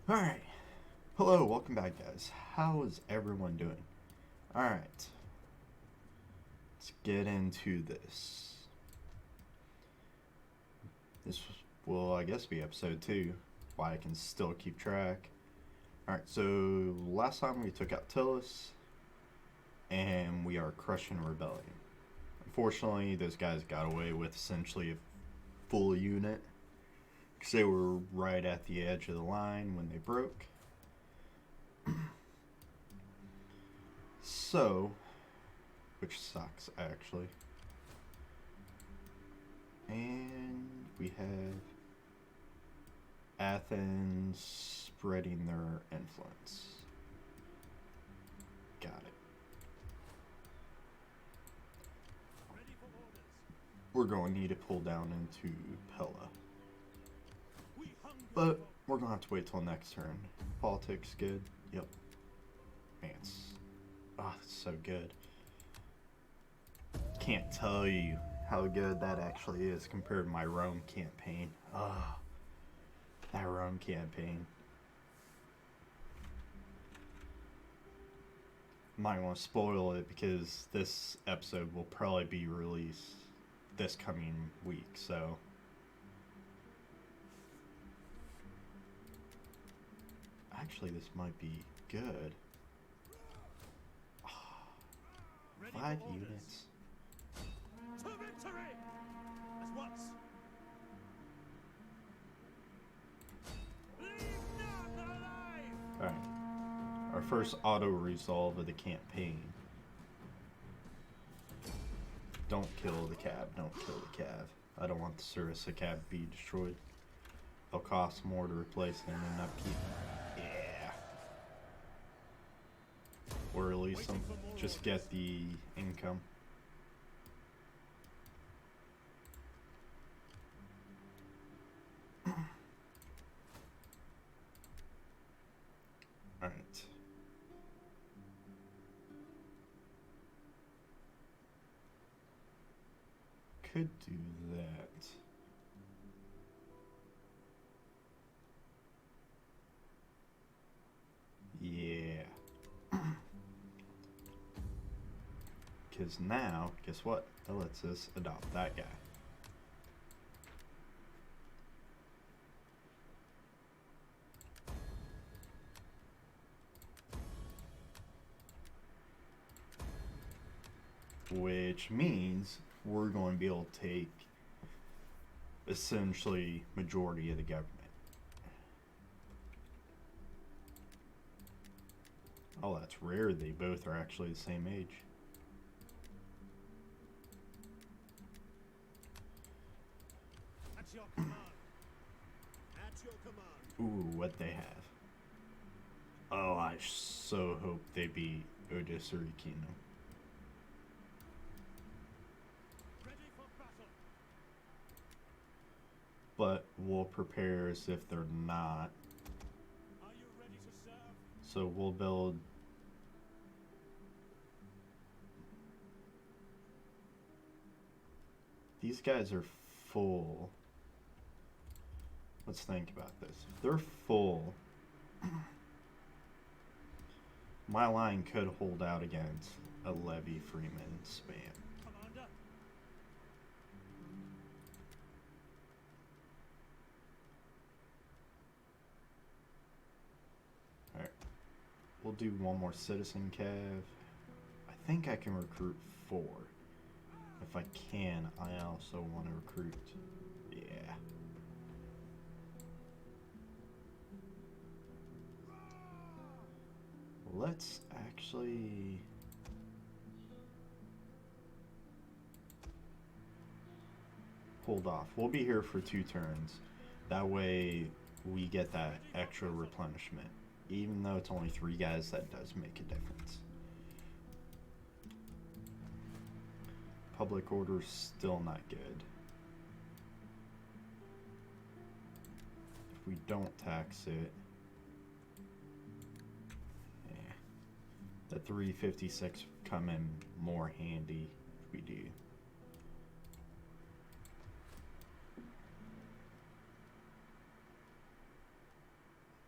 Alright. Hello, welcome back, guys. How is everyone doing? Alright. Let's get into this. This will, I guess, be episode 2. Why I can still keep track. Alright, so last time we took out Tillis, and we are crushing Rebellion. Unfortunately, those guys got away with essentially a full unit, because they were right at the edge of the line when they broke. So, which sucks actually. And we have Athens spreading their influence. Got it. We're going to need to pull down into Pella. But we're going to have to wait till next turn. Politics good? Yep. Man, it's so good. Can't tell you how good that actually is compared to my Rome campaign. That Rome campaign. I'm not going to spoil it because this episode will probably be released this coming week, so... Actually, this might be good. 5 units. To victory! At once! Leave none alive! Alright. Our first auto-resolve of the campaign. Don't kill the cab. Don't kill the cav. I don't want the Thracia cab to be destroyed. They'll cost more to replace them and not keep them. Yeah. Or release them. Just get the income. Alright. Could do that. Yeah. Because now, guess what? That lets us adopt that guy. Which means we're going to be able to take essentially majority of the government. Oh, that's rare. They both are actually the same age. At your command. At your command. Ooh, what they have. Oh, I so hope they beat Odysseus Kingdom. Ready for battle. But we'll prepare as if they're not. Are you ready to serve? So we'll build... These guys are full. Let's think about this. If they're full, my line could hold out against a Levy Freeman spam. Commander. Alright. We'll do one more citizen cav. I think I can recruit 4. If I can, I also want to recruit. Yeah. Let's actually... hold off. We'll be here for 2 turns. That way we get that extra replenishment. Even though it's only 3 guys, that does make a difference. Public order's still not good. If we don't tax it... yeah. The 356 come in more handy if we do.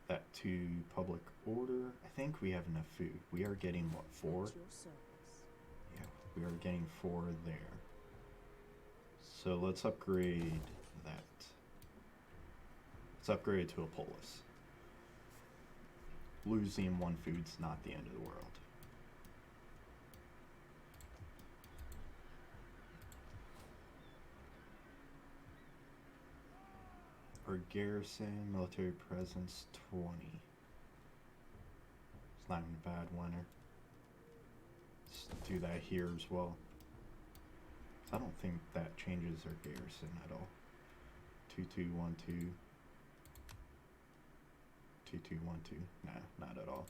That to public order. I think we have enough food. We are getting what, 4? At your service. Yeah, we are getting 4 there. So let's upgrade that. Let's upgrade to a polis. Losing 1 food's not the end of the world. Our garrison, military presence, 20. It's not even a bad winner. Let's do that here as well. I don't think that changes our garrison at all. 2212. 2212. Nah, not at all.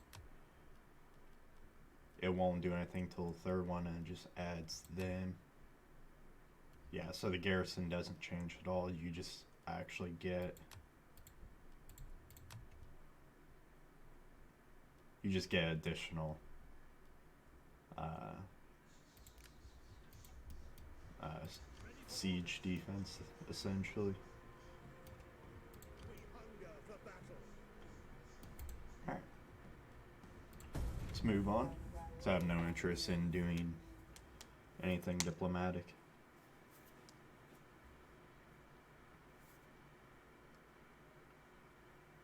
It won't do anything till the 3rd one, and it just adds them. Yeah, so the garrison doesn't change at all. You just actually get additional siege defense, essentially. We hunger for battle. Alright. Let's move on. So I have no interest in doing anything diplomatic.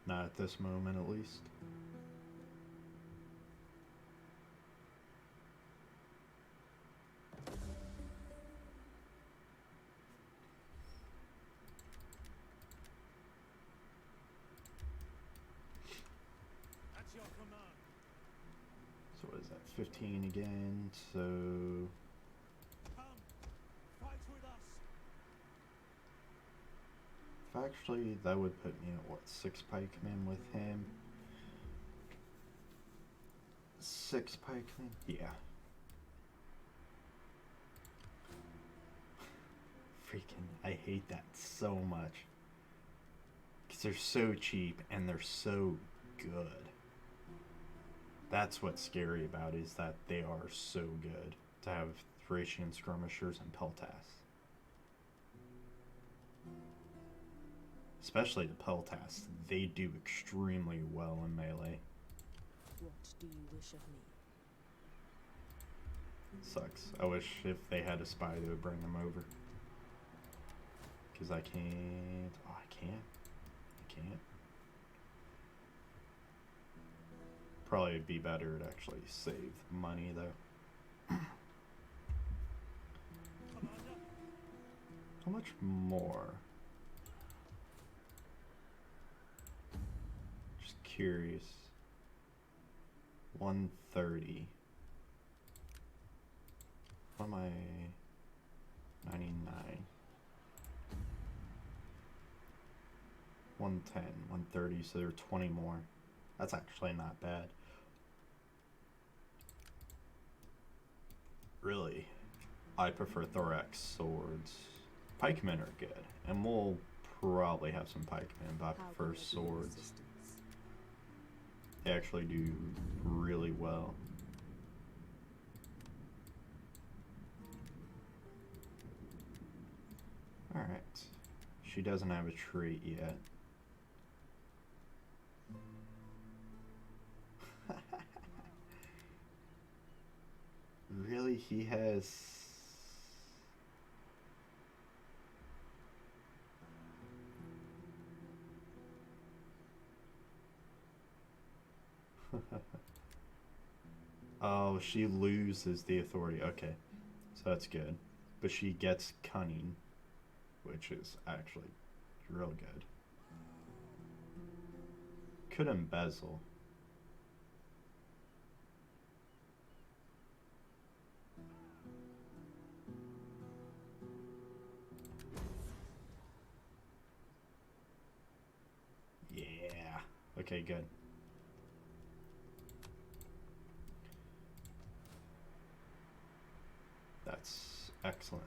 Not at this moment, at least. At your command. So what is that? 15 again, so Come, fight with us. actually that would put me at what, 6 pikemen with him? 6 pikemen? Yeah. Freaking, I hate that so much. Because they're so cheap and they're so good. That's what's scary about it, is that they are so good to have Thracian skirmishers and peltas. Especially the peltas, they do extremely well in melee. What do you wish of me? Sucks. I wish if they had a spy they would bring them over. Because I can't. Oh, I can't. I can't. Probably be better to actually save money though. Commander, How much more? Just curious. 130. What am I? 99. 110, 130, so there are 20 more. That's actually not bad. Really, I prefer thorax swords. Pikemen are good, and we'll probably have some pikemen, but I How prefer can I be of swords. assistance? They actually do really well. Alright. She doesn't have a trait yet. Really? He has... Oh, she loses the authority. Okay. So that's good. But she gets cunning, which is actually real good. Could embezzle. Yeah. Okay, good. That's excellent.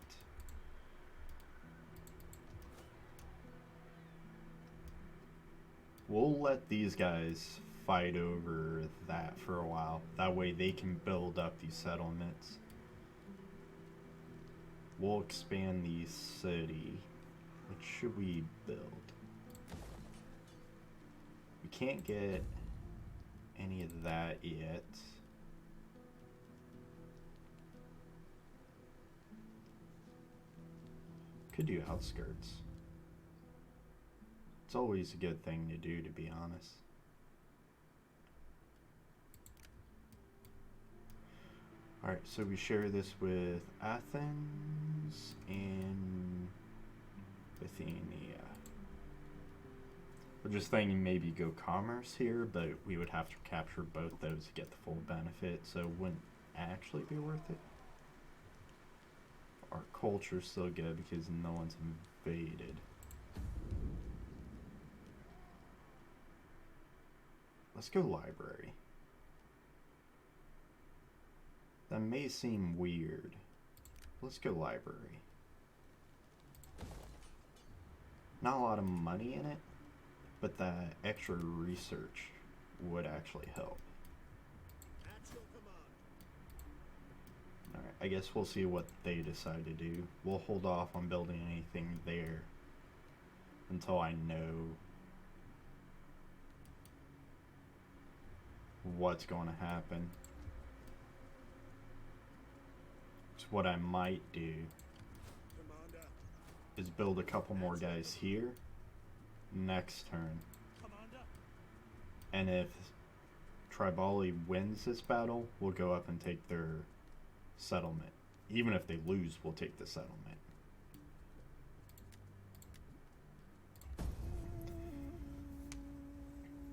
We'll let these guys fight over that for a while. That way they can build up these settlements. We'll expand the city. What should we build? We can't get any of that yet. Could do outskirts. It's always a good thing to do, to be honest. Alright, so we share this with Athens and Bithynia. We're just thinking maybe go commerce here, but we would have to capture both those to get the full benefit, so it wouldn't actually be worth it. Our culture's still good because no one's invaded. Let's go library. That may seem weird. Let's go library. Not a lot of money in it, but that extra research would actually help. At your command. Alright, I guess we'll see what they decide to do. We'll hold off on building anything there until I know what's going to happen. So what I might do Commander. is build a couple more guys here next turn. Commander. And if Tribali wins this battle, we'll go up and take their settlement. Even if they lose, we'll take the settlement.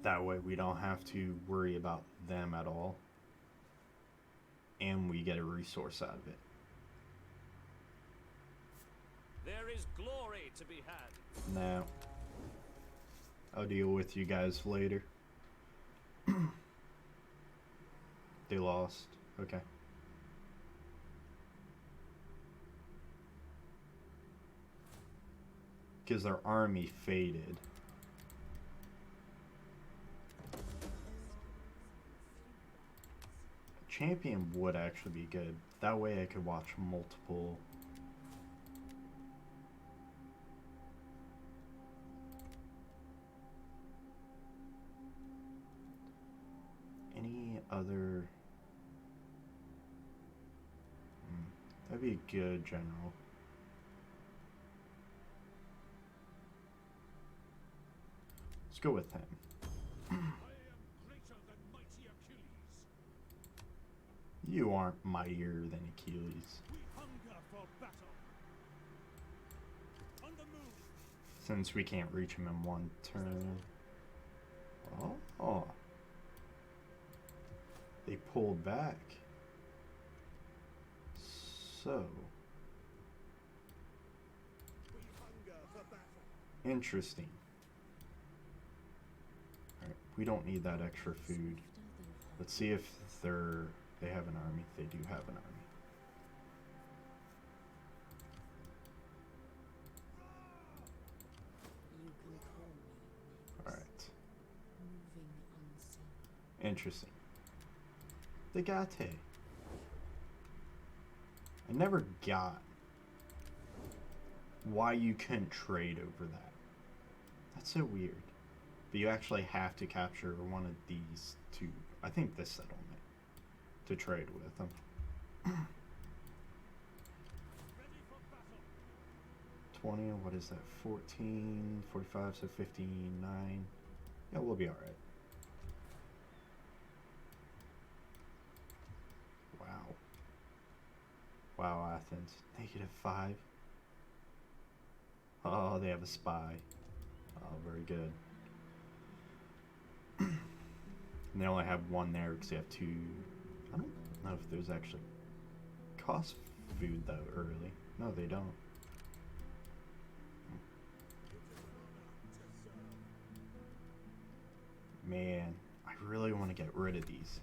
That way we don't have to worry about them at all. And we get a resource out of it. There is glory to be had. Now, I'll deal with you guys later. They lost. Okay. Because their army faded. Champion would actually be good. That way I could watch multiple. Any other? That'd be a good general. Let's go with him. I am greater than mighty Achilles. You aren't mightier than Achilles. We hunger for battle. On the move. Since we can't reach him in one turn. Oh. They pulled back. So. We hunger for battle. Interesting. Alright, we don't need that extra food. Let's see if they have an army. They do have an army. You can call me Alright. moving unseen. Interesting. The Gate. I never got why you couldn't trade over that. That's so weird. But you actually have to capture one of these two. I think this settlement to trade with them. Ready for battle. 20, what is that? 14, 45, so 59. Yeah, we'll be alright. Wow. Wow, Athens. -5. Oh, they have a spy. Oh, very good. And they only have one there because they have two. I don't know if there's actually cost food though early. No, they don't. Man, I really want to get rid of these.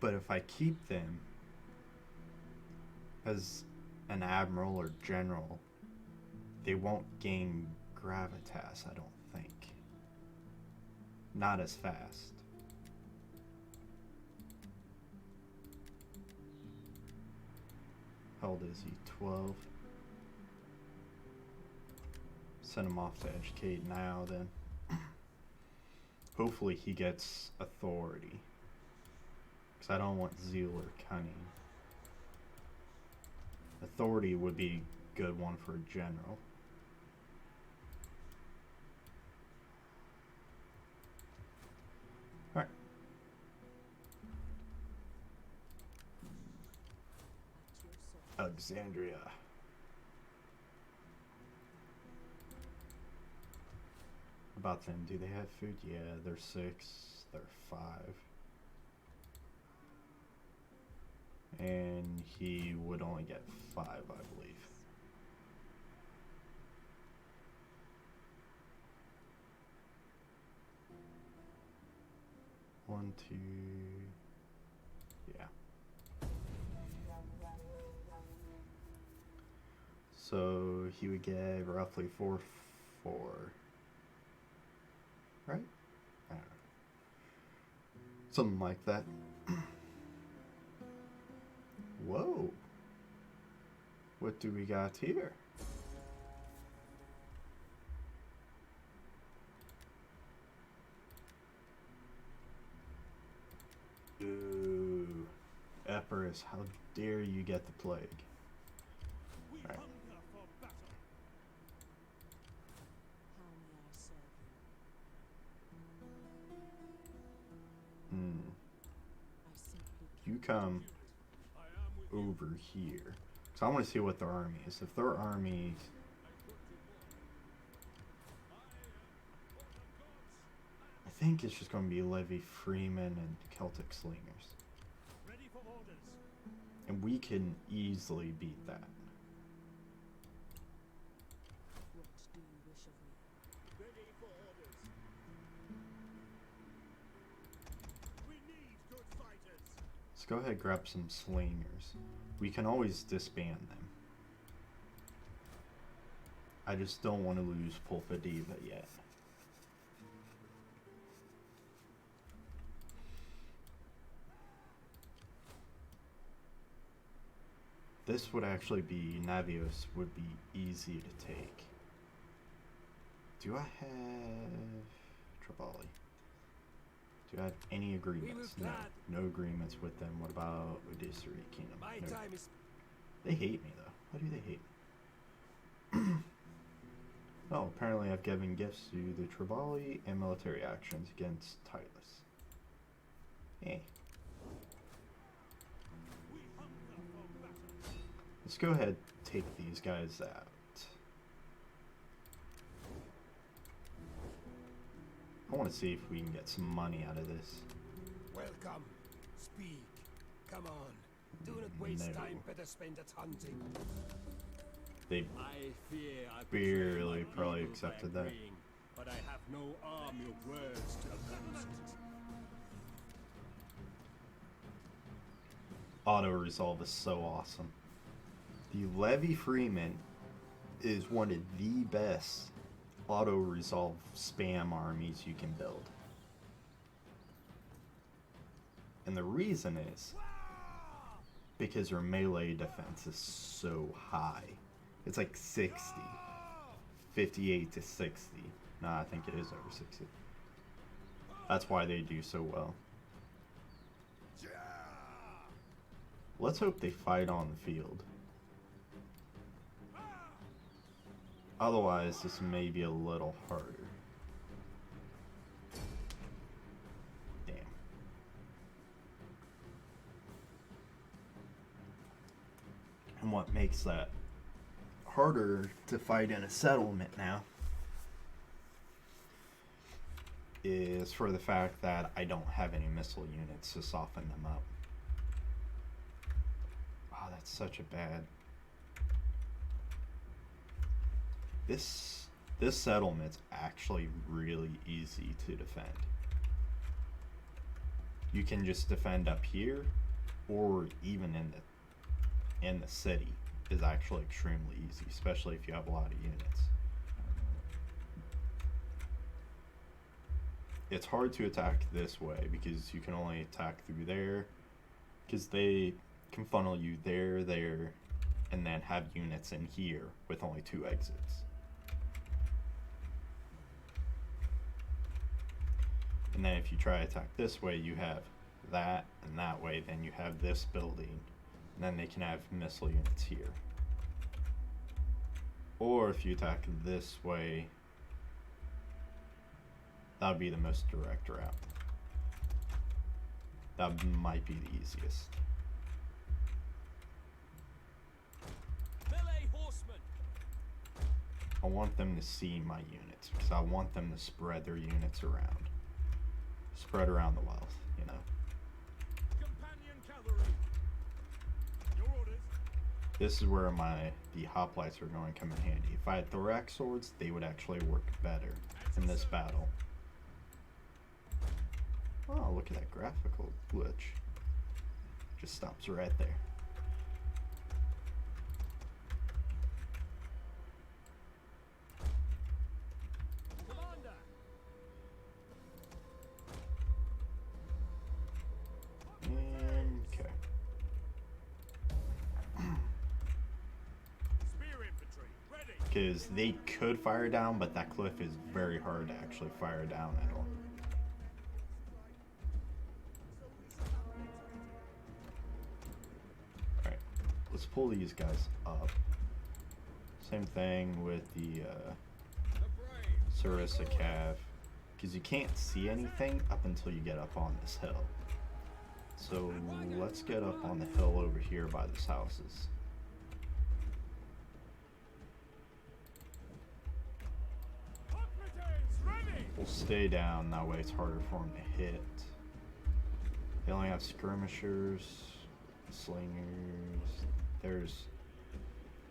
But if I keep them as an admiral or general, they won't gain gravitas, I don't think. Not as fast. How old is he? 12. send him off to educate now then. Hopefully he gets authority. Because I don't want zeal or cunning. Authority would be a good one for a general. Alright. At your service. Alexandria. About them, do they have food? Yeah, they're 6, they're 5. And he would only get 5, I believe. One, two, yeah. So he would get roughly 4, 4. Right? I don't know. Something like that. Whoa. What do we got here? Ooh. Epirus, how dare you get the plague? We Right. hunger for battle. How may I serve you? I simply You come I am with you. over here. So I want to see what their army is. If their army, I think it's just going to be Levy Freeman and Celtic Slingers. Ready for orders. And we can easily beat that. what do you wish of me? Ready for orders. We need good fighters. Let's go ahead and grab some Slingers. We can always disband them. I just don't want to lose Pulpa Diva yet. This would actually be, Navios would be easy to take. Do I have Tribali? Do I have any agreements? No. glad- No agreements with them. What about Odyssery Kingdom? My No. time is They hate me though. Why do they hate me? Oh, apparently I've given gifts to the Tribali and military actions against Titlis. Eh. We hunger for battle. Let's go ahead and take these guys out. I want to see if we can get some money out of this. Welcome. Speak. Come on. Do not waste No. time. Better spend it hunting. They I fear I barely betray my probably people accepted by that. agreeing, but I have no army of words to oppose it. auto resolve is so awesome. The Levy Freeman is one of the best auto resolve spam armies you can build. And the reason is because her melee defense is so high. It's like 60. 58 to 60. Nah, I think it is over 60. That's why they do so well. Let's hope they fight on the field. Otherwise, this may be a little harder. Damn. And what makes that harder to fight in a settlement now is for the fact that I don't have any missile units to soften them up. Wow, that's such a bad... This settlement's actually really easy to defend. You can just defend up here, or even in the city is actually extremely easy, especially if you have a lot of units. It's hard to attack this way because you can only attack through there, because they can funnel you there, and then have units in here with only 2 exits. And then if you try to attack this way, you have that, and that way, then you have this building. And then they can have missile units here. Or if you attack this way, that would be the most direct route. That might be the easiest. Melee horsemen. I want them to see my units, because I want them to spread their units around. Spread around the wealth, you know. Companion cavalry. Your orders. This is where the hoplites are going to come in handy. If I had thorax swords, they would actually work better in this battle. Oh, look at that graphical glitch. Just stops right there. Commander. Okay. Spear infantry. Ready. Because they could fire down, but that cliff is very hard to actually fire down at all. Alright, let's pull these guys up. Same thing with the The brave. Thracia Cav. Because you can't see anything up until you get up on this hill. So let's get up on the hill over here by these houses. Operatives ready. We'll stay down, that way it's harder for them to hit. They only have skirmishers, slingers, there's...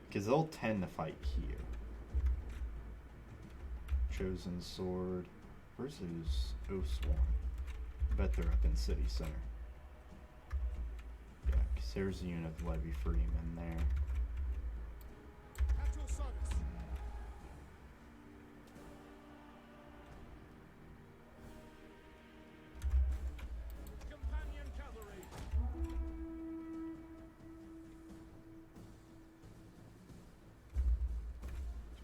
Because they'll tend to fight here. Chosen Sword. Where's his Oathsworn? I bet they're up in City Center. Yeah, because there's a unit of Levy Freeman there. At your service. Companion cavalry.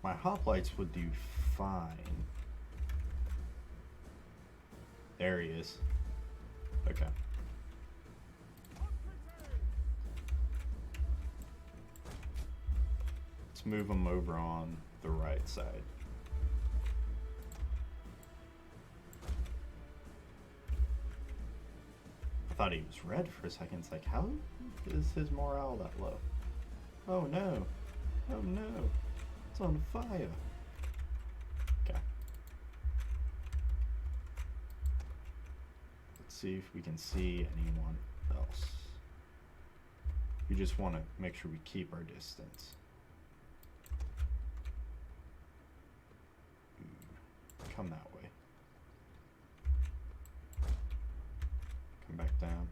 My hoplites would do fine. There he is. Okay. Let's move him over on the right side. I thought he was red for a second. It's like, how is his morale that low? Oh no. Oh no. It's on fire. Okay. Let's see if we can see anyone else. We just want to make sure we keep our distance. Come that way. Come back down.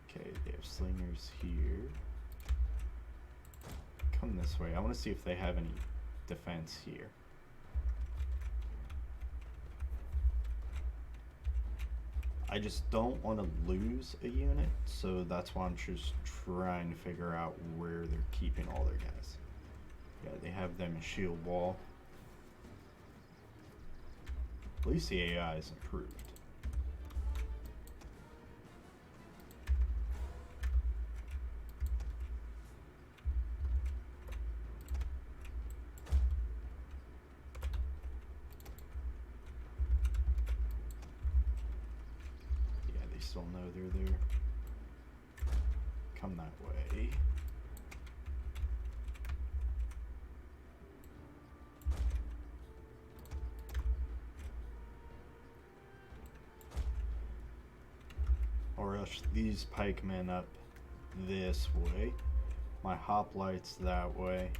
Okay, they have slingers here. Come this way. I want to see if they have any defense here. I just don't want to lose a unit, so that's why I'm just trying to figure out where they're keeping all their guys. Yeah, they have them in shield wall. At least the AI is improved. Still know they're there. Come that way. I'll rush these pikemen up this way. My hoplites that way.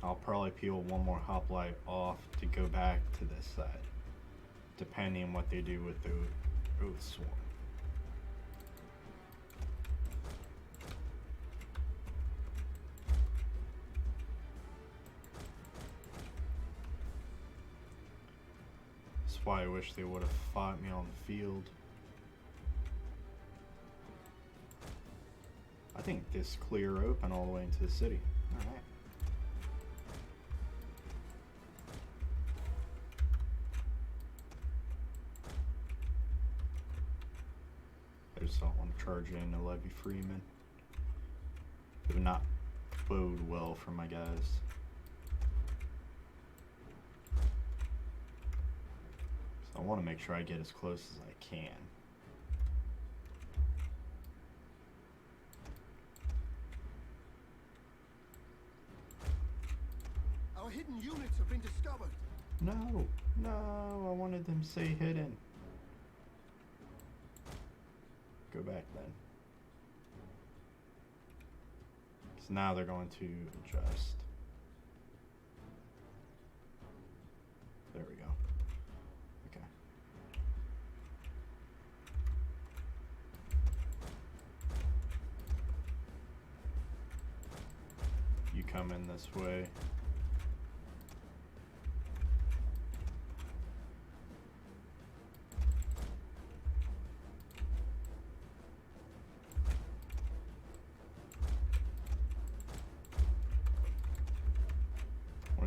I'll probably peel one more hoplite off to go back to this side, depending on what they do with the Oathsworn. That's why I wish they would have fought me on the field. I think this clear open all the way into the city. Alright. I just don't want to charge in a levy freeman. It would not bode well for my guys. So I want to make sure I get as close as I can. Our hidden units have been discovered. No, no, I wanted them to say hidden. Go back then. Because now they're going to adjust. There we go. Okay. You come in this way.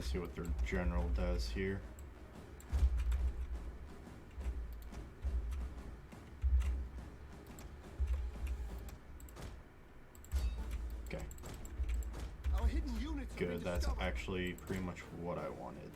See what their general does here. Okay. Our hidden units have been Good, that's discovered. actually pretty much what I wanted.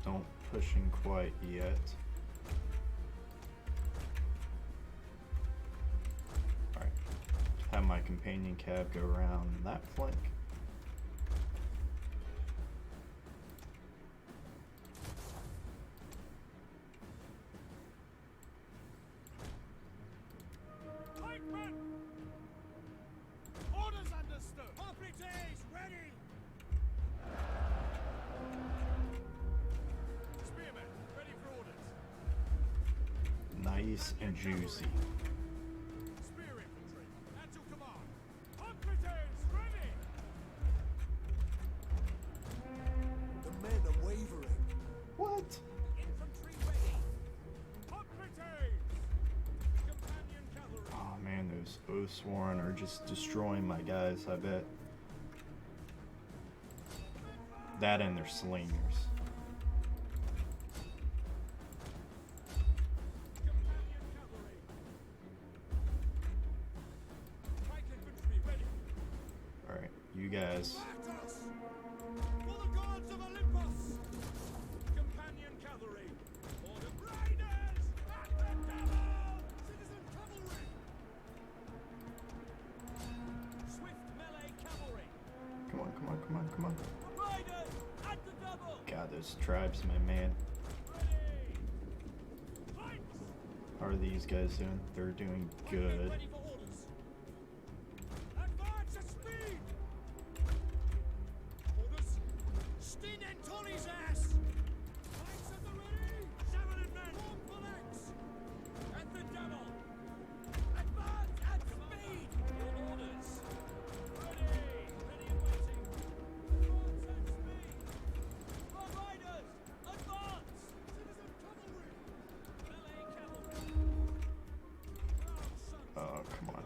Don't push in quite yet. Alright. Have my companion cab go around that flank. Pikemen! Orders understood! Hoplites, ready! Spearmen, ready for orders. Nice and juicy. Spear infantry, at your command. Hoplites, ready! The men are wavering. What? Infantry ready! Hoplites! Companion cavalry! Oh man, those Oathsworn are just destroying my guys, I bet. That and their slingers. Companion cavalry! Pike infantry ready! Alright, you guys. Artos! For the gods of Olympus! Companion cavalry! Order riders! At the devil! Citizen cavalry! Swift melee cavalry! Come on, come on, come on, come on. Riders! At the double! God, those tribesmen, man. Ready! Pikes! How are these guys doing? They're doing Pikemen good. ready for orders! Advance at speed! Orders! Stin and Tolly's ass! Pikes at the ready! Javelin men! Form phalanx! At the double! Advance at speed! Your orders! Ready! Ready and waiting! Advance at speed! For riders! Advance! Citizen cavalry! Melee cavalry! Proud sons! Oh, come on.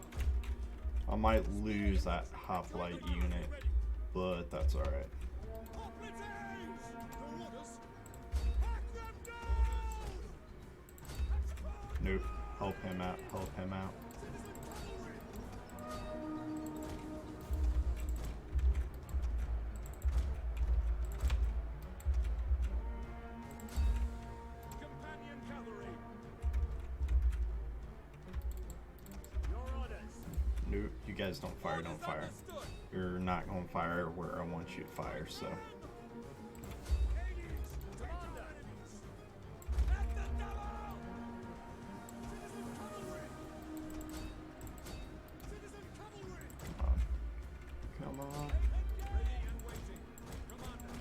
I might lose that hoplite unit, but that's alright. Hoplites! Your orders! Hack them down! Nope. Help him out. Help him out. Citizen cavalry! Companion cavalry! Your orders! Nope. You guys don't fire. Don't fire. Understood! You're not gonna fire where I want you to fire, so. Hades! Commander! At the double! Citizen cavalry! Citizen cavalry! Come on. come on. Ready and waiting. Commander.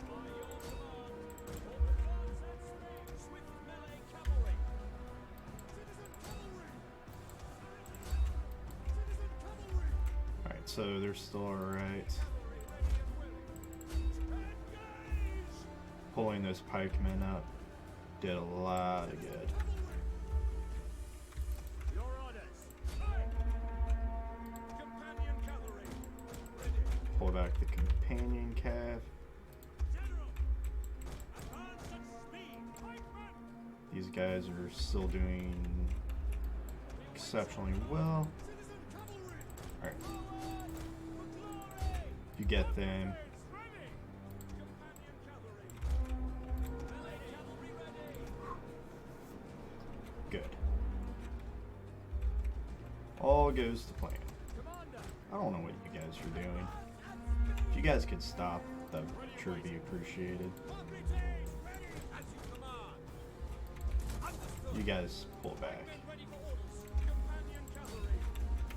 By your command, all advance at speed. Swift melee cavalry. Citizen cavalry. Citizen cavalry. Alright, so they're still alright. Cavalry ready and willing. Engage. Pulling those pikemen up did a lot of good. Your orders. Companion cavalry. Ready. Pull back the companion cav. General. Advance at speed. Pikemen. These guys are still doing exceptionally well. Citizen cavalry. Alright, Forward. For glory. you get them. Ready. Companion cavalry. Melee cavalry ready. Good. All goes to plan. Commander. I don't know what you guys are doing. If you guys could stop, that would sure be appreciated. Arbitrage ready. As you command. Understood. You guys pull back. Men ready for orders. Companion cavalry.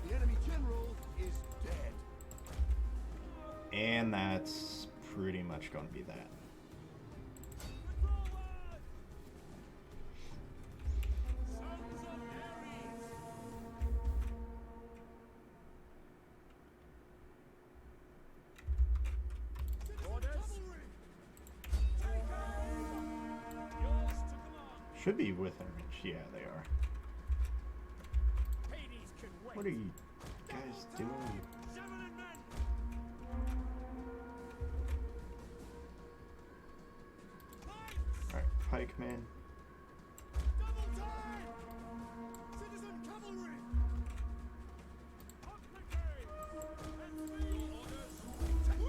The enemy general is dead. And that's pretty much going to be that. Forward. Sons of Ares. Orders. Take aim. Yours to command. Should be within reach. Yeah, they are. Hades can wait. What are you guys doing? Javelin men. Pikes. Alright, pikemen. Double time. Citizen cavalry.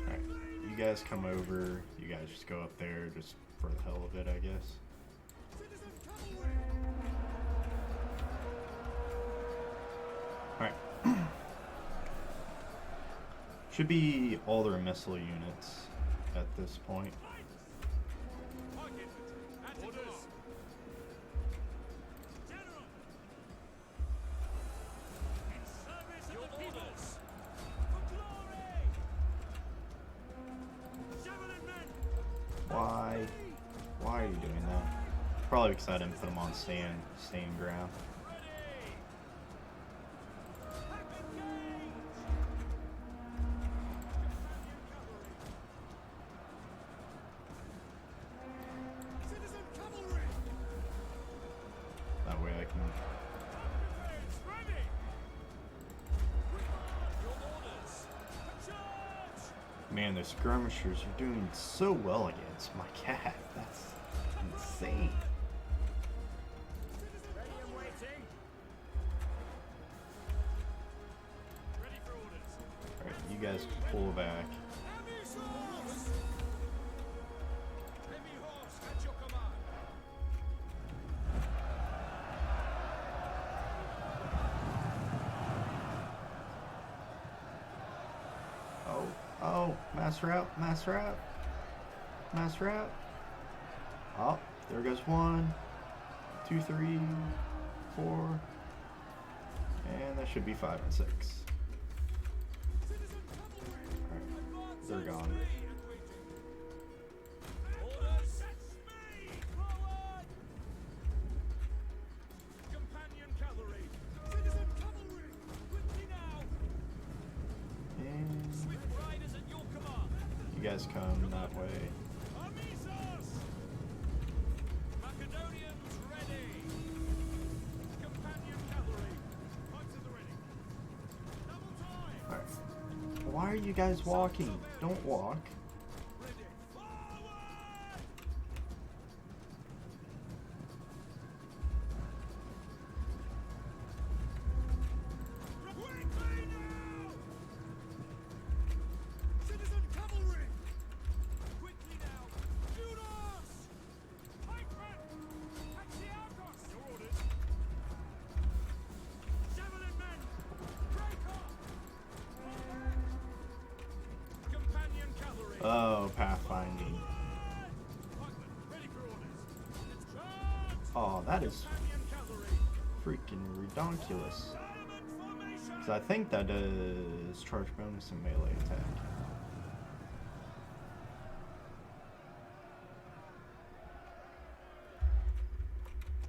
Alright, you guys come over. You guys just go up there just for the hell of it, I guess. Citizen cavalry. Alright. Should be all their missile units at this point. Pike infantry. At orders. General. In service of the people. For glory. Javelin men. Why? Why are you doing that? Probably because I didn't put them on stand ground. Ready. Pack engage. Citizen cavalry. That way I can. Arbitrage ready. Regard your orders. Charge. Man, the skirmishers are doing so well against my cat. That's insane. Ready and waiting. Ready for orders. Alright, you guys pull back. Heavy horse. Heavy horse at your command. Oh, mass route, mass route, mass route. Oh, there goes 1, 2, 3, 4, and that should be 5 and 6. Citizen cavalry. Alright, they're Advance at gone. speed and waiting. Orders at speed. Forward. Companion cavalry. Citizen cavalry. Quickly now. And Swift riders at your command. you guys come that way. Amisos. Macedonians ready. Companion cavalry. Pikes at the ready. Double time. Alright. Why are you guys walking? Don't walk. Ready. Forward. Quickly now. Citizen cavalry. Quickly now. Judas. Pikemen. Axiarchos. Your orders. Javelin men. Break off. Forward. Companion cavalry. Oh, pathfinding. Pikemen, ready for orders. Charge. Oh, that is Companion cavalry. freaking redonkulous. Because I think that is charge bonus and melee attack.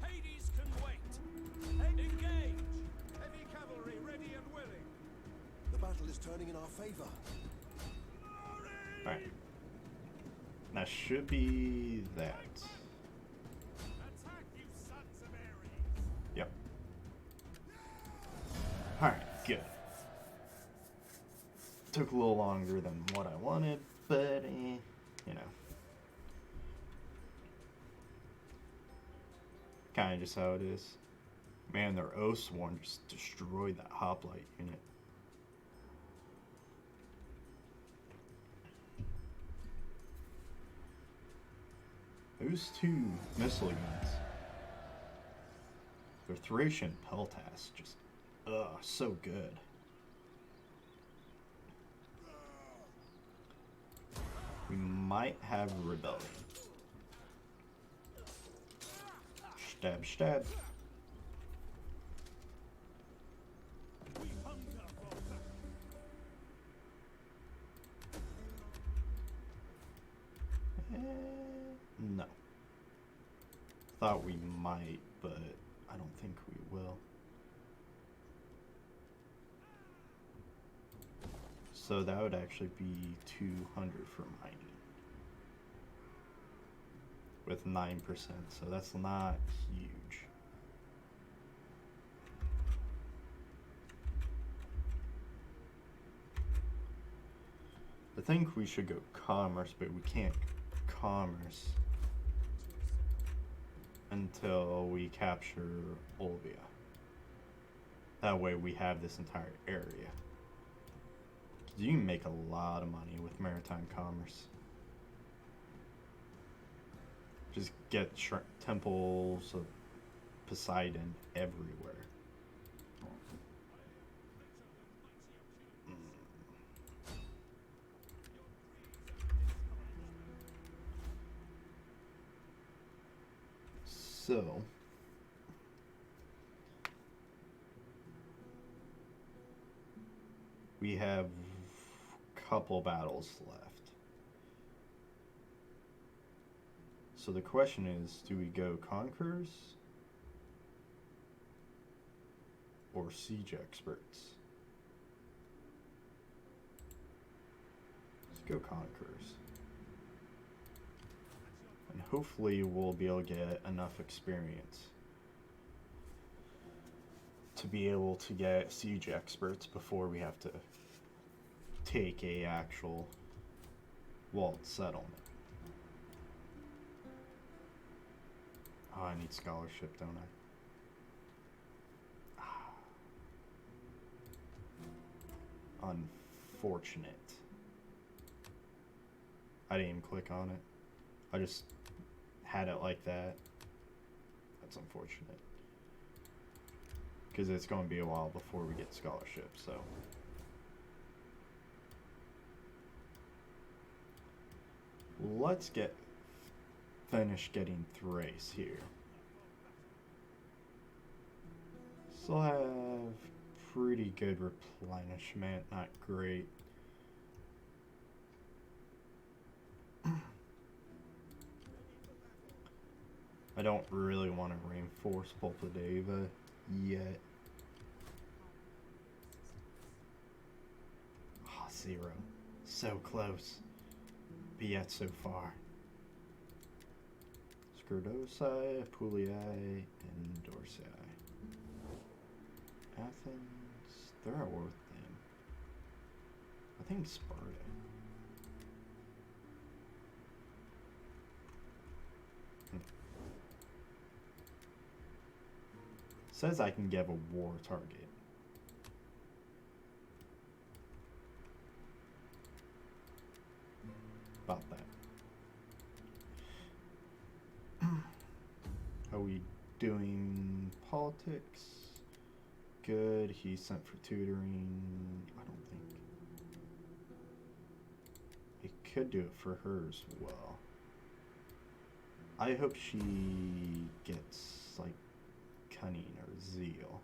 Hades can wait. Engage. Heavy cavalry ready and willing. The battle is turning in our favor. Alright. That should be that. Attack, you sons of Ares. Yep. Alright, good. Took a little longer than what I wanted, but, you know. Kinda just how it is. Man, their Oathsworn just destroyed that hoplite unit. Those two missile units. Their Thracian Peltas just, so good. We might have a rebellion. Stab, stab. We hunger for battle. No. Thought we might, but I don't think we will. So that would actually be 200 for mining. With 9%, so that's not huge. I think we should go commerce, but we can't commerce until we capture Olbia. That way we have this entire area. 'Cause you can make a lot of money with maritime commerce. Just get temples of Poseidon everywhere. So, we have a couple battles left. So the question is, do we go Conquerors or Siege Experts? Let's go Conquerors. And hopefully we'll be able to get enough experience to be able to get Siege Experts before we have to take a actual walled settlement. Oh, I need scholarship, don't I? Unfortunate. I didn't even click on it. I just had it like that. That's unfortunate. Because it's going to be a while before we get scholarship, so. Let's finish getting Thrace here. Still have pretty good replenishment, not great. I don't really want to reinforce Pulpadeva yet. Ah, 0. So close. But yet so far. Skurdosi, Puliae, and Dorsai. Athens, they're at war with them. I think Sparta. Says I can give a war target. About that. Are we doing politics? Good. He sent for tutoring. I don't think. It could do it for her as well. I hope she gets, like, cunning or zeal.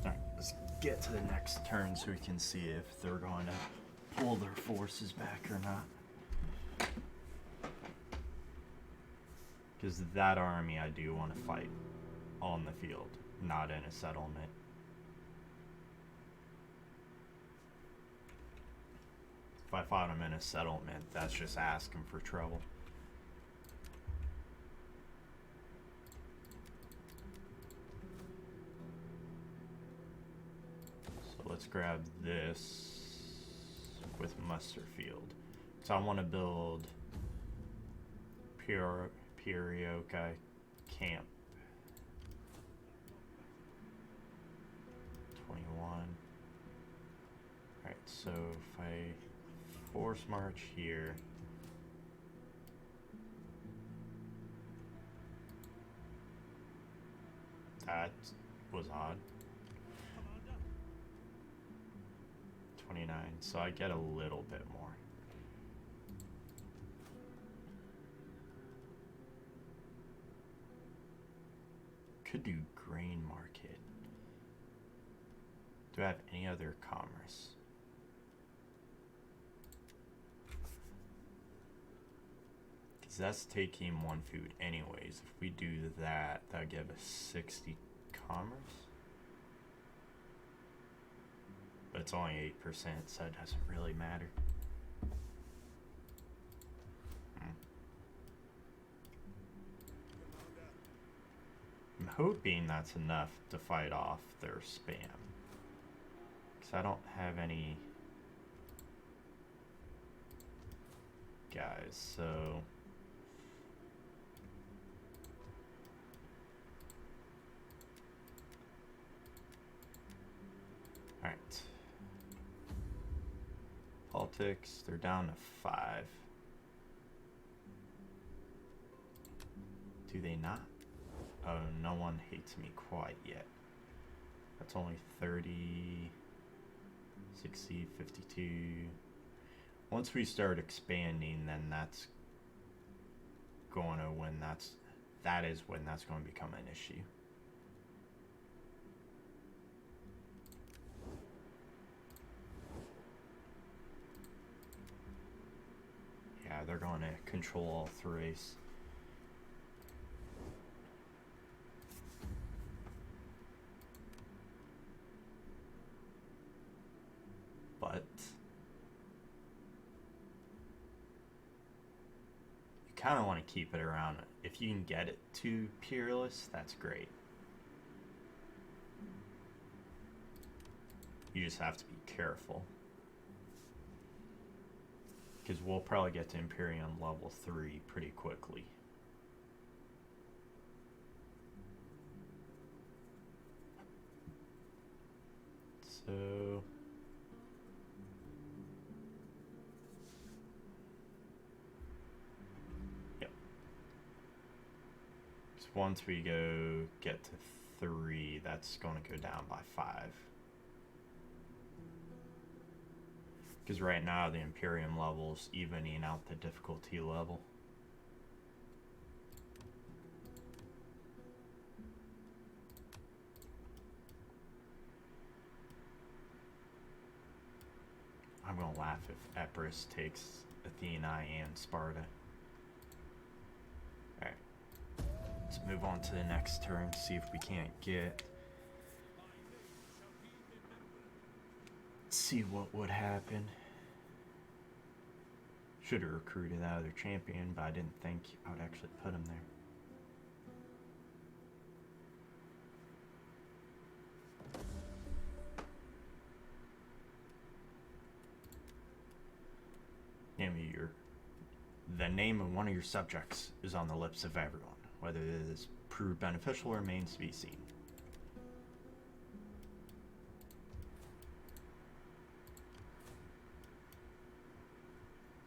Alright, let's get to the next turn so we can see if they're going to pull their forces back or not. Because that army I do want to fight on the field, not in a settlement. If I fought them in a settlement, that's just asking for trouble. So let's grab this with muster field. So I want to build Pirioca camp. 21. Alright, so if I force march here, that was odd. 29, so I get a little bit more. Could do grain market. Do I have any other commerce? Because that's taking one food anyways. If we do that, that'll give us 60 commerce. But it's only 8%, so it doesn't really matter. I'm hoping that's enough to fight off their spam. Because I don't have any guys, so alright. Politics, they're down to 5. Do they not? Oh, no one hates me quite yet. That's only 30, 60, 52. Once we start expanding, then that's going to when that is when that's going to become an issue. Yeah, they're going to control all Thrace. But you kind of want to keep it around. If you can get it to Peerless, that's great. You just have to be careful. Because we'll probably get to Imperium level 3 pretty quickly. So once we get to 3, that's going to go down by 5. Because right now the Imperium level's evening out the difficulty level. I'm going to laugh if Epirus takes Athena and Sparta. Alright. Let's move on to the next turn, see if we can't get... See what would happen. Should have recruited that other champion, but I didn't think I would actually put him there. The name of one of your subjects is on the lips of everyone. Whether this prove beneficial remains to be seen.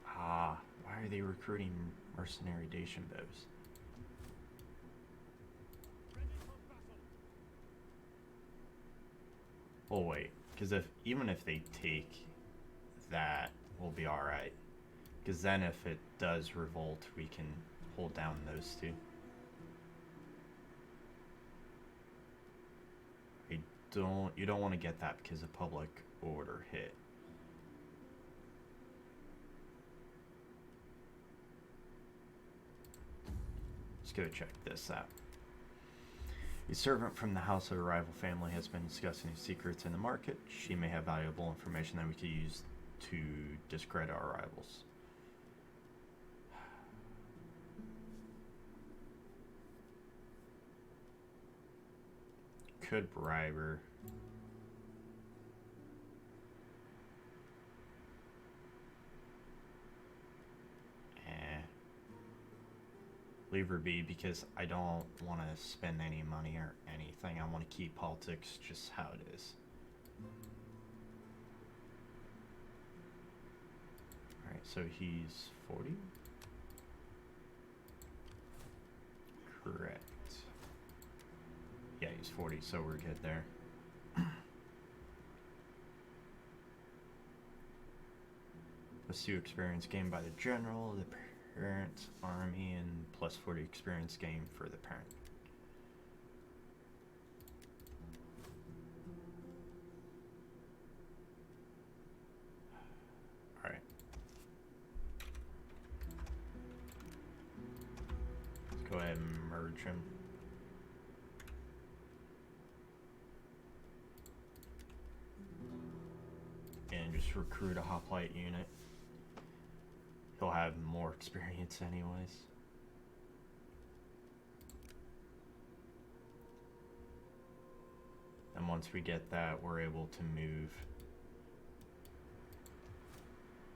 Ah, why are they recruiting mercenary Dacian bows? Ready for battle. Oh wait, because even if they take that, we'll be all right. Because then if it does revolt, we can hold down those two. You don't want to get that because of public order hit. Let's go check this out. A servant from the house of a rival family has been discussing his secrets in the market. She may have valuable information that we could use to discredit our rivals. Could bribe her. Leave her be because I don't want to spend any money or anything. I want to keep politics just how it is. Alright, so he's 40? Correct. Yeah, he's 40, so we're good there. Let's do experience gained by the general, the parent, army, and plus 40 experience gained for the parent. Alright. Let's go ahead and merge him. And just recruit a hoplite unit. He'll have more experience anyways. And once we get that, we're able to move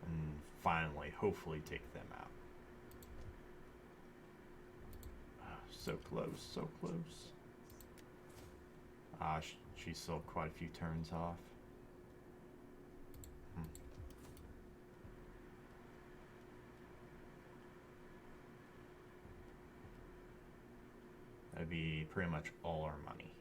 and finally, hopefully, take them out. So close, so close. She's still quite a few turns off. That'd be pretty much all our money.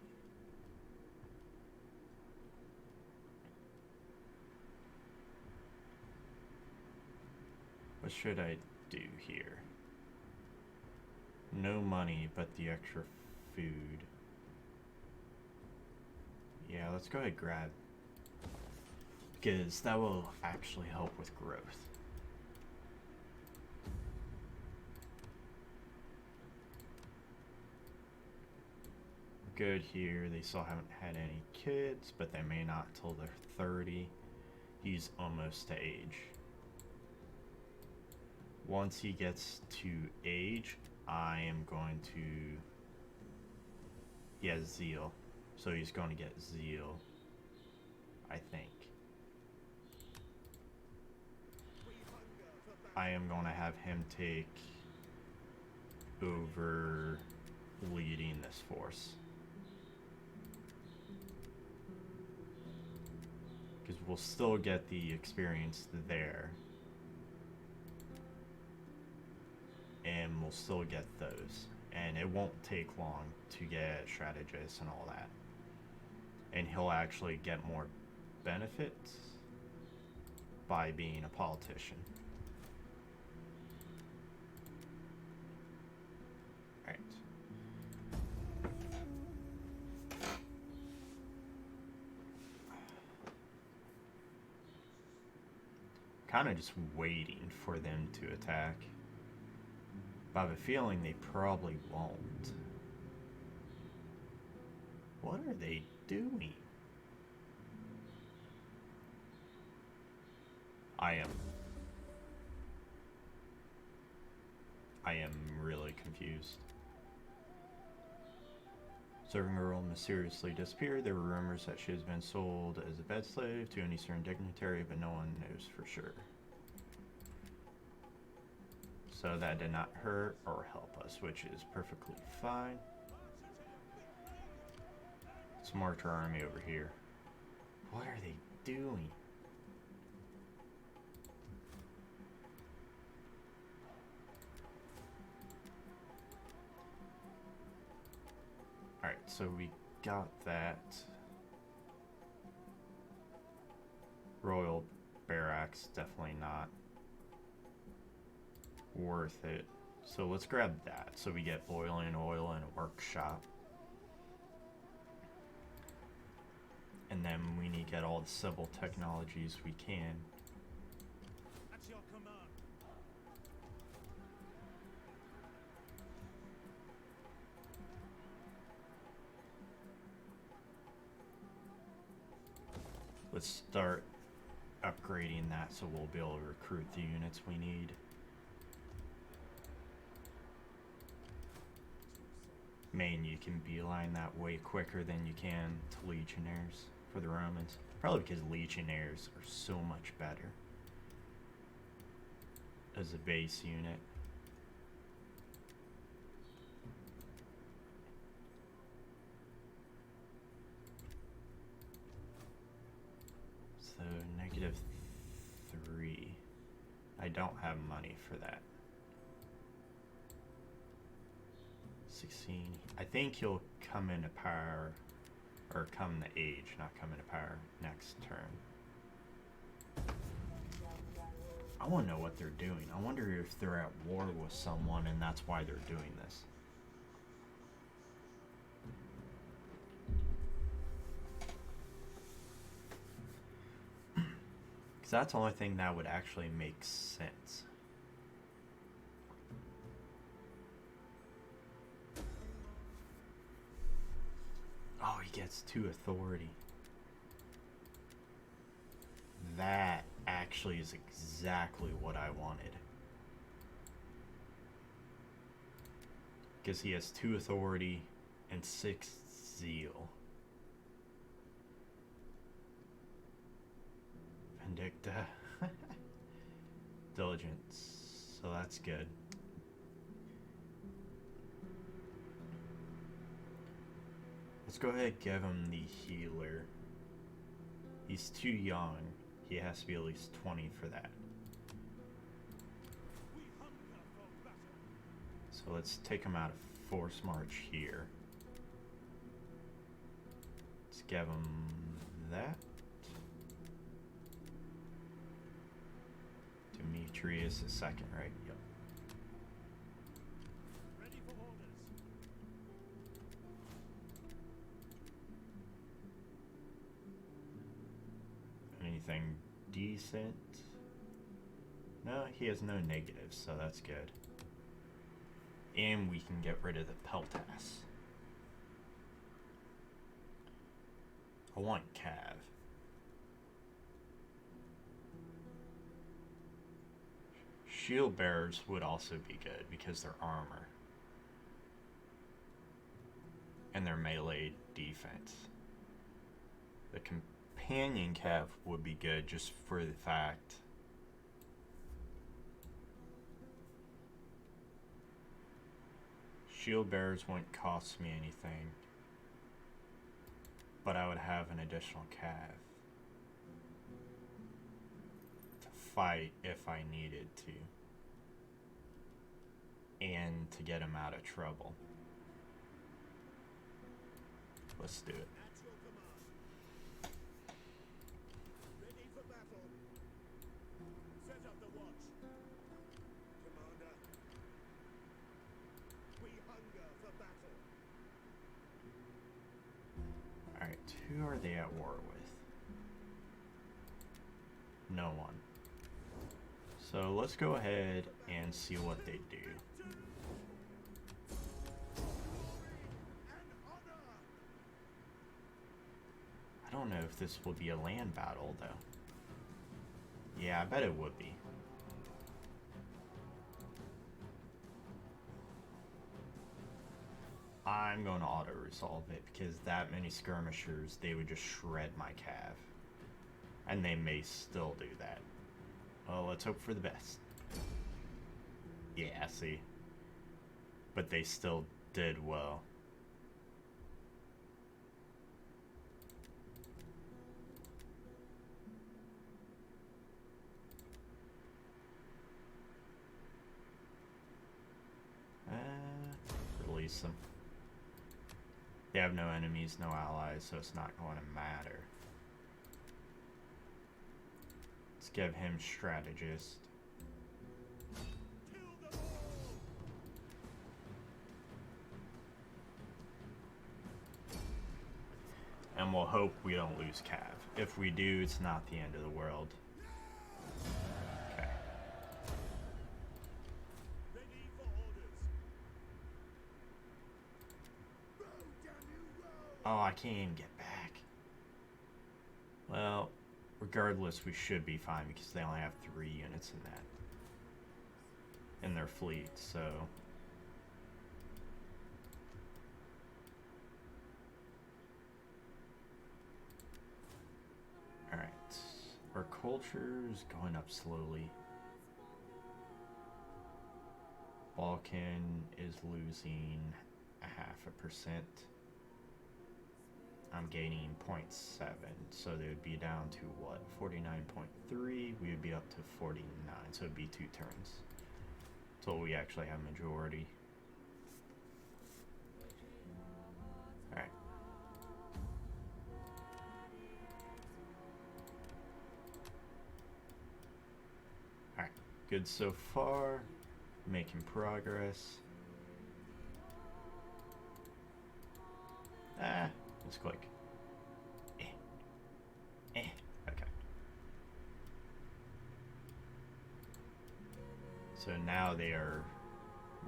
What should I do here? No money, but the extra food. Yeah, let's go ahead and grab. Because that will actually help with growth. Good here. They still haven't had any kids, but they may not till they're 30. He's almost to age. Once he gets to age, I am going to... He has zeal, so he's going to get zeal, I think. I am going to have him take over leading this force. Because we'll still get the experience there. And we'll still get those. And it won't take long to get strategists and all that. And he'll actually get more benefits by being a politician. Alright. Kind of just waiting for them to attack. But I have a feeling they probably won't. What are they doing? I am really confused. Serving girl mysteriously disappeared. There were rumors that she has been sold as a bed slave to an Eastern dignitary, but no one knows for sure. So that did not hurt or help us, which is perfectly fine. Let's march our army over here. What are they doing? Alright, so we got that. attack's definitely not worth it. So let's grab that. So we get boiling oil and a workshop. And then we need to get all the civil technologies we can. At your command. Let's start upgrading that so we'll be able to recruit the units we need. Main, you can beeline that way quicker than you can to legionnaires for the Romans. Probably because legionnaires are so much better as a base unit. So -3. I don't have money for that. 16. I think he'll come into power, or come to age, not come into power next turn. I want to know what they're doing. I wonder if they're at war with someone and that's why they're doing this. Because that's the only thing that would actually make sense. Oh, he gets 2 authority. That actually is exactly what I wanted. Because he has 2 authority and 6 zeal. Vindicta. Diligence. So that's good. Let's go ahead and give him the healer. He's too young. He has to be at least 20 for that. We hunger for battle. So let's take him out of force march here. Let's give him that. Demetrius is second, right? Yep. Ready for orders. Anything decent? No, he has no negatives, so that's good. And we can get rid of the Peltas. I want Cav. Shield bearers would also be good because they're armor. And their melee defense. The companion Cav would be good just for the fact shield bearers wouldn't cost me anything, but I would have an additional Cav to fight if I needed to, and to get him out of trouble. Let's do it. At your command. Ready for battle. Set up the watch. Commander. We hunger for battle. Alright, who are they at war with? No one. So let's go ahead and see what they do. I don't know if this will be a land battle though. Yeah, I bet it would be. I'm going to auto-resolve it because that many skirmishers, they would just shred my cav. And they may still do that. Well, let's hope for the best. Yeah, see. But they still did well. Release them. They have no enemies, no allies, so it's not going to matter. Let's give him strategist. Kill them all! And we'll hope we don't lose Cav. If we do, it's not the end of the world. Okay. Ready for orders. Row, damn you, row! Oh, I can't even get back. Well, regardless, we should be fine because they only have 3 units in that. In their fleet, so... Alright. Our culture's going up slowly. Balkan is losing 0.5%. I'm gaining 0.7, so they would be down to what? 49.3. We would be up to 49, so it'd be 2 turns. Until we actually have majority. Alright. Alright, good so far. Making progress. Let's click. Okay. So now they are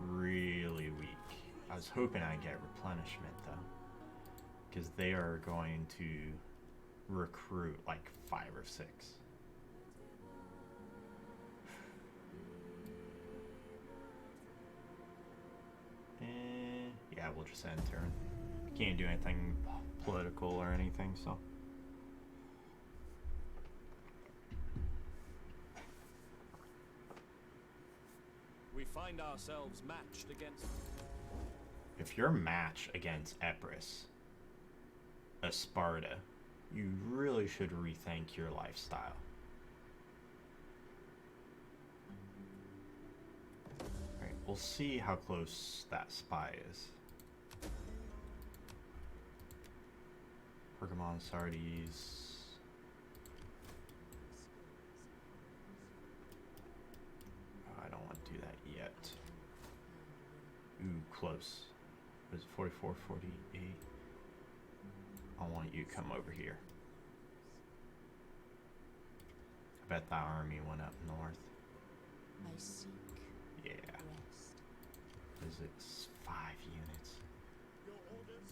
really weak. I was hoping I'd get replenishment though, because they are going to recruit like 5 or 6. Yeah, we'll just end turn. Can't do anything political or anything, so. We find ourselves matched against... If you're matched against Epirus, a Sparta, you really should rethink your lifestyle. Alright, we'll see how close that spy is. Pergamon, Sardes. Oh, I don't want to do that yet. Ooh, close. Was it 44, 48? I want you to come over here. I bet that army went up north. I seek Yeah. rest. Is it 5 units? Your orders?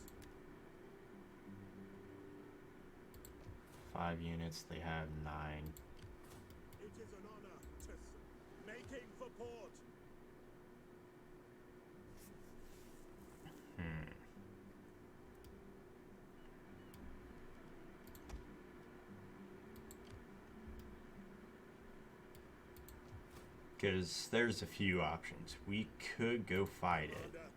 5 units, they have 9. It is an honor to making for port. Because there's a few options. We could go fight it. Commander,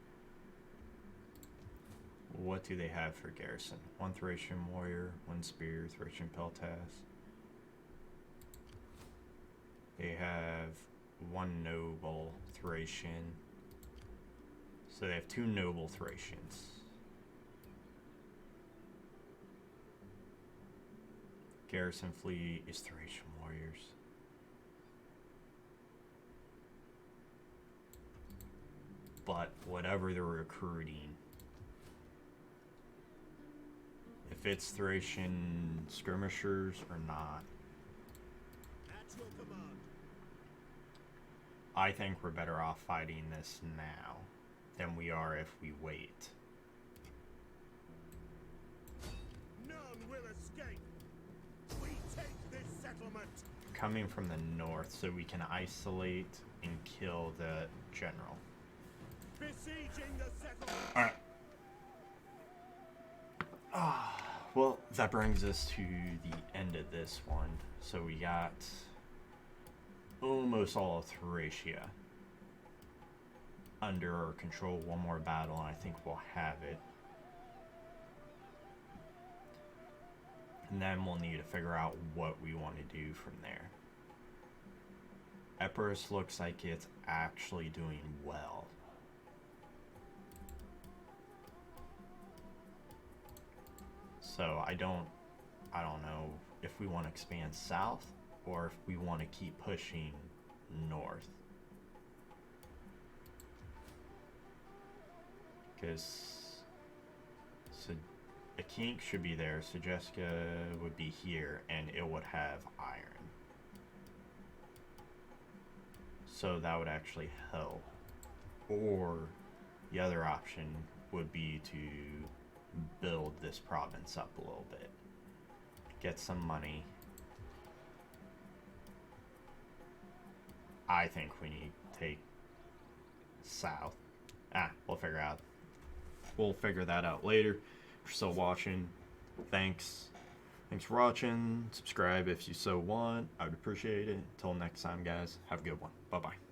What do they have for garrison? 1 Thracian warrior, 1 spear, Thracian peltas. They have 1 noble Thracian. So they have 2 noble Thracians. Garrison fleet is Thracian warriors. But whatever they're recruiting, if it's Thracian skirmishers or not, at your command. I think we're better off fighting this now than we are if we wait. None will escape. We take this settlement. Coming from the north so we can isolate and kill the general. Besieging the settlement. Alright. Well, that brings us to the end of this one. So we got almost all of Thracia under our control. One more battle and I think we'll have it. And then we'll need to figure out what we want to do from there. Epirus looks like it's actually doing well. So I don't know if we want to expand south or if we want to keep pushing north. Because a kink should be there, so Jessica would be here, and it would have iron. So that would actually help. Or the other option would be to build this province up a little bit. Get some money. I think we need to take south. We'll figure that out later. If you're still watching, thanks for watching. Subscribe if you so want. I would appreciate it. Until next time, guys, have a good one. Bye bye.